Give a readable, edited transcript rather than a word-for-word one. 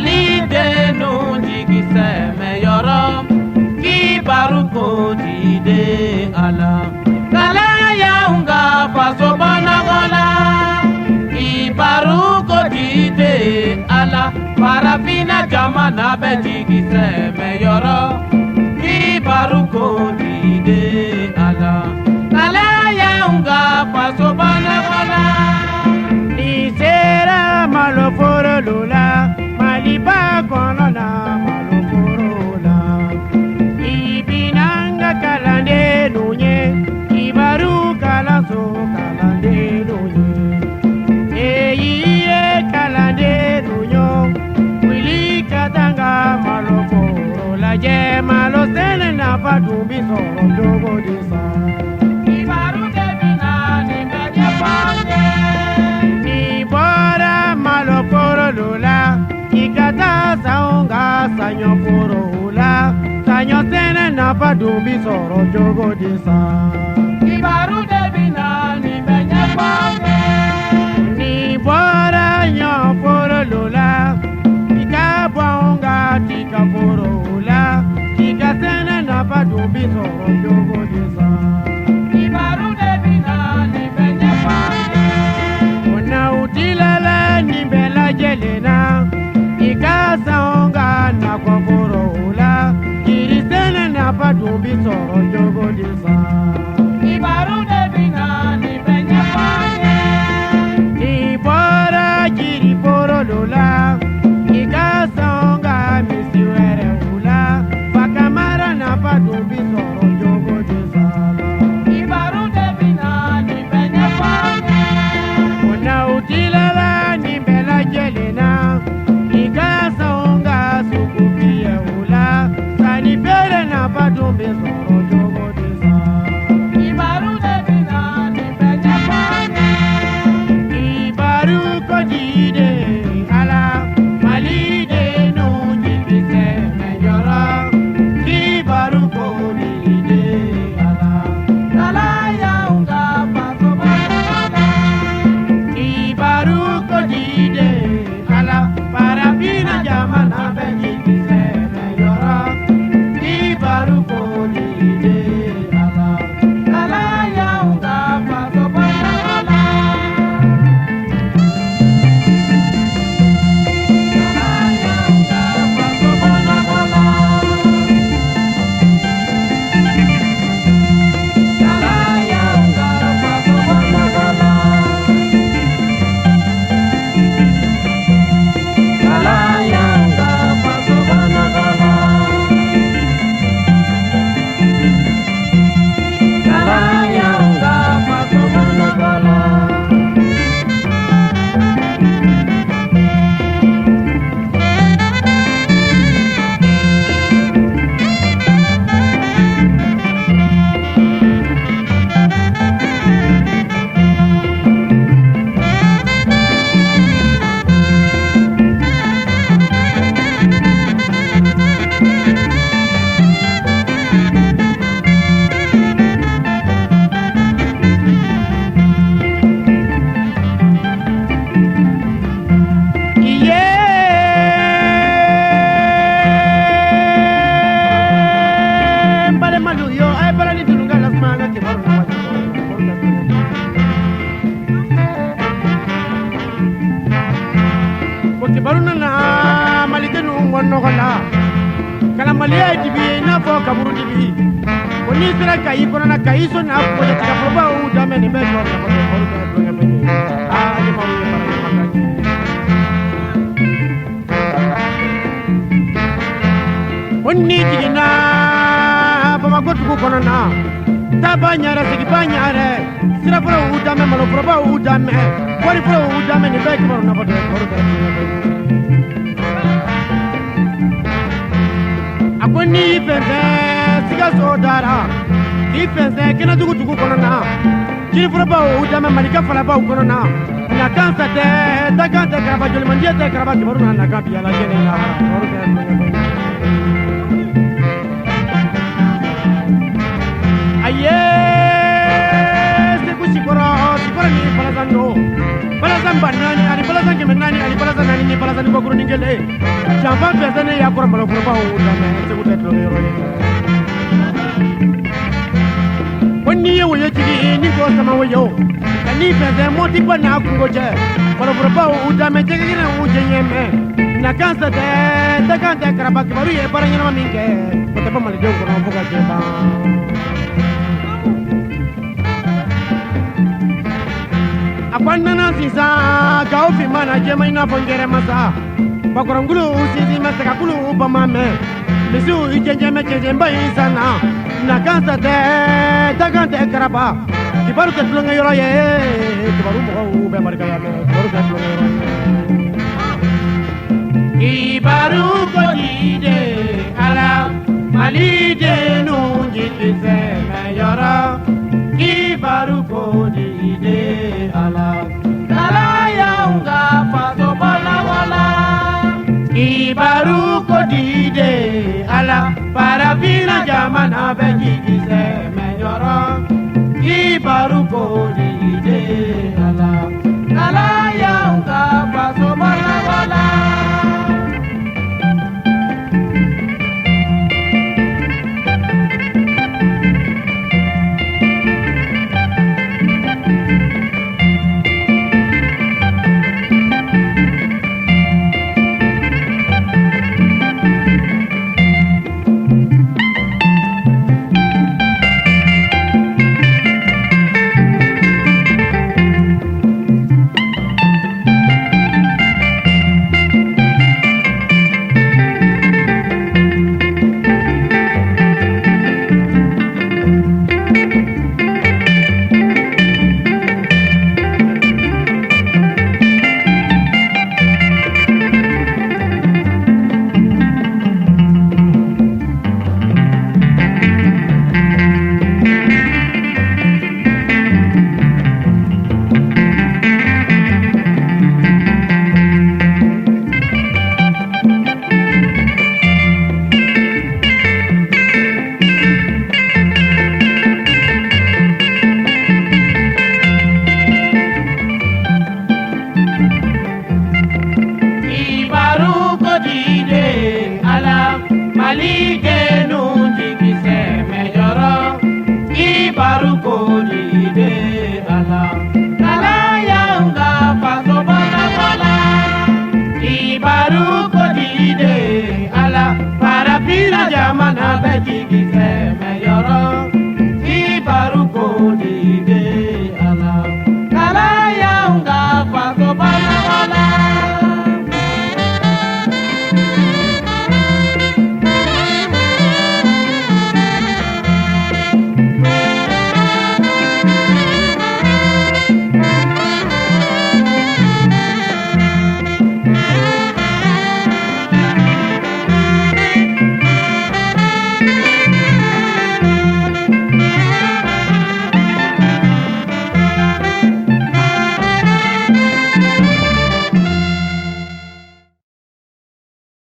malidenu jigiseme yoro kibaru ko dide ala kala yaunga faso banagola kibaru ko dide ala parafina jamana be jigiseme yoro kibaru ko dide ala kala yaunga faso banagola ni sera maloforo lula maliba kono na maloforo la ibinanga kalande nunye ibaru kalaso kalande nunye eyiye kalande nunyo wili katanga maloforo la je malo sene na padumbi soro jogo disa ibaru debina ni beje pande maloporo lula ikata saunga sanyo poro hula sanyo sene na padumbi soro jogo disa ibaru debina ni beje pande ni bora nyo poro lula ikabonga tika poro hula tika sene na padumbi soro jogo disa ibaru debina ni beje pande una utilala nimbela jelena ikasaonga na kwakoro ula kirisene na padumbi soro jogo disa ibaru debina ni beje pande ni bora jiri poro lula ikasaonga misiwere ula pakamara na padumbi soro jogo disa ibaru debina ni beje pande una utilala nimbela jelena ikasaonga sukupie ula sanipele na padumbi soro jogo disa ibaru debina ni beje pande ibaru kodide ala malide nunji bise mejora ibaru kodide ala kala yaunga faso banagola ibaru kodide ala parafina jamana benji bise mejora ibaru kodide ala kala yaunga faso banagola baruna na malitenu ngono kola kala malia dibi na fo kaburu dibi koni sira kai kono na kai so na ko ya tika proba u dame ni be ko na ko ko ko na be ni ma u para ni makani onni digina ba ma gotu ko kono na tabanyara sigi banyare sira pro u dame malo proba u dame kori pro u dame ni be ko na ko ko akoni ifense siga sodara ifense kina dugu kono na jiri fura ba o dama malika fala ba kono na na kansa te da kanta ka ba joli mandia te ka ba ki baruna na ka biya la jene la oro ka aye se ku sikora ni fala zanno balasan banani ani balasan kɛmɛ naani ani balasan naani ni balasan ni bakurunin kelen janfa fɛsɛ ne y'a kɔrɔ maloforobaw lamɛn segu tɛ tulonkɛ yɔrɔ ye ko n'i ye woyo jigi ni k'o sama woyo ka n'i fɛsɛ mɔti ba n'a kungo cɛ maloforobaw u damɛ jɛgɛgɛnɛ u jɛɲɛmɛ na kansa tɛ dakan tɛ karaba kibaru ye baara ɲɛnama min kɛ o tɛ bɔ malidenw kɔnɔ fo ka jɛ ban a ko nana sisan k'aw finma na jɛma i n'a fɔ n kɛrɛ masa bakɔrɔnkulu sinsin mɛ sagakulu bama mɛ misiw i cɛncɛn mɛ cɛncɛnba in san na na kansa tɛ dakan tɛ karaba kibaru tɛ tulonkɛ yɔrɔ ye kibaru mɔgɔw bɛ barikaya mɛ kibaru tɛ tulonkɛ yɔrɔ ye kibaru kɔni de ala malidenu jikisɛ mɛ yɔrɔ kibaru kɔni de ala Tala y'anw ka faso bɔlɔbɔlɔ. kibaru kɔni de ala farafinna jamana bɛ jikisɛ mɛ yɔrɔ kibaru kɔni de ala Tala y'anw ka faso bɔlɔbɔlɔ. jamana bɛ jigi sɛmɛ